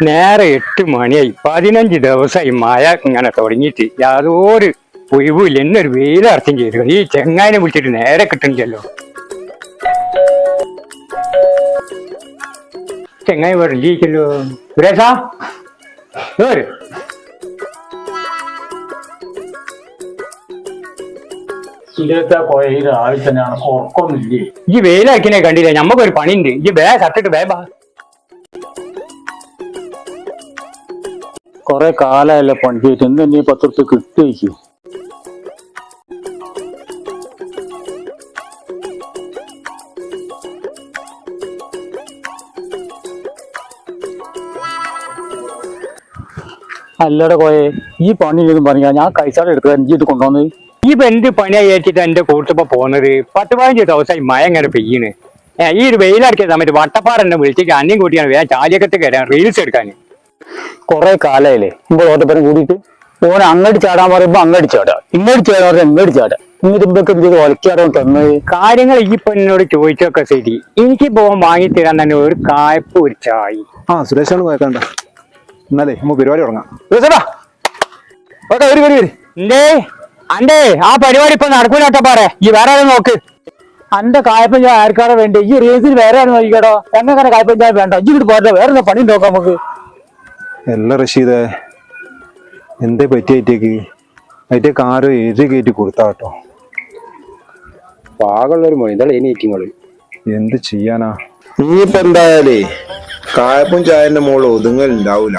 നേരെ 8 മണിയായി. 15 ദിവസമായി മഴ ഇങ്ങനെ തുടങ്ങിയിട്ട് യാതൊരു ഒഴിവില്ല. എന്നൊരു വെയിലർച്ചം ചെയ്തു. ഈ ചെങ്ങായിനെ വിളിച്ചിട്ട് നേരെ കിട്ടണില്ലല്ലോ. ചെങ്ങായി വരില്ലല്ലോ. സുരേഷാ വരും. രാവിലെ തന്നെയാണ് ഉറക്കൊന്നുമില്ലേ? ഈ വെയിലാക്കിനെ കണ്ടില്ല. ഞമ്മക്കൊരു പണിയുണ്ട്. ഈ ബേ കട്ടിട്ട് ബേബാ. കൊറേ കാലമല്ലേ പണി ചെയ്തിട്ട് ഇന്ന് നീ 10 റുപ്യ കിട്ടിയേക്ക്. അല്ലടെ കോയെ ഈ പണി ഇല്ലെന്ന് പറഞ്ഞാ ഞാൻ കഴിച്ചാടെ എടുക്കുക എനിക്ക് ഇത് കൊണ്ടുവന്നത്. ഈ എന്ത് പണിയാ ഏറ്റിട്ട് എന്റെ കൂട്ടപ്പോ പോന്നത്? 10-15 ദിവസമായി മഴ ഇങ്ങനെ പെയ്യണ്. ഈ ഒരു വെയിലടിക്കുന്ന സമയത്ത് വട്ടപ്പാറെന്നെ വിളിച്ചിട്ട് അന്യം കൂട്ടിയാണ് വേഗം ചാലിയക്കത്ത് കയറാൻ റീൽസ് എടുക്കാൻ. കൊറേ കാലമായില്ലേ ഇപ്പോൾ ഓട്ടപ്പനം കൂടിയിട്ട് ഓൻ അങ്ങോട്ട് ചാടാൻ പറയുമ്പോ അങ്ങോട്ട് ചാടാ, ഇങ്ങോട്ട് ചാടാൻ പറഞ്ഞാൽ ഇങ്ങോട്ട് ചാടാ. ഇങ്ങോട്ട് ഇതൊക്കെ എന്ത് ഒലക്കാടോ തന്നത് കാര്യങ്ങൾ ഈ പെണ്ണോട് ചോദിച്ചൊക്കെ ശരി. എനിക്ക് പോകാൻ വാങ്ങിത്തരാൻ തന്നെ ഒരു കായപ്പ് ഒരു ചായ. സുരേഷാണ് പോയക്കണ്ട. എന്നാലേ നമുക്ക് പരിപാടി തുടങ്ങാം. എന്തേ അന്റെ ആ പരിപാടി ഇപ്പൊ നടക്കൂല പാറേ. ഈ വേറെ ആരും നോക്ക്. അന്റെ കായപ്പം ഞാൻ ആർക്കാടെ വേണ്ടേ? ഈ റീൽസിൽ വേറെ ആരും നോക്കിക്കടോ. എങ്ങനെ കായപ്പം ഞാൻ വേണ്ട, ഇങ്ങോട്ട് പോരട്ടെ, വേറെ പണി നോക്കാം നമുക്ക്. എല്ലാ റഷീദേ എന്തേ പറ്റിയേക്ക് അതിറ്റേക്ക് ആരോ എഴുതി കയറ്റി കൊടുത്താ കേട്ടോ. പാകമുള്ളൊരു മൊയ്തള എനിങ്ങള് എന്ത് ചെയ്യാനാ? ഇനിയിപ്പോ എന്തായാലേ കായപ്പും ചായന്റെ മോള് ഒതുങ്ങലുണ്ടാവൂല.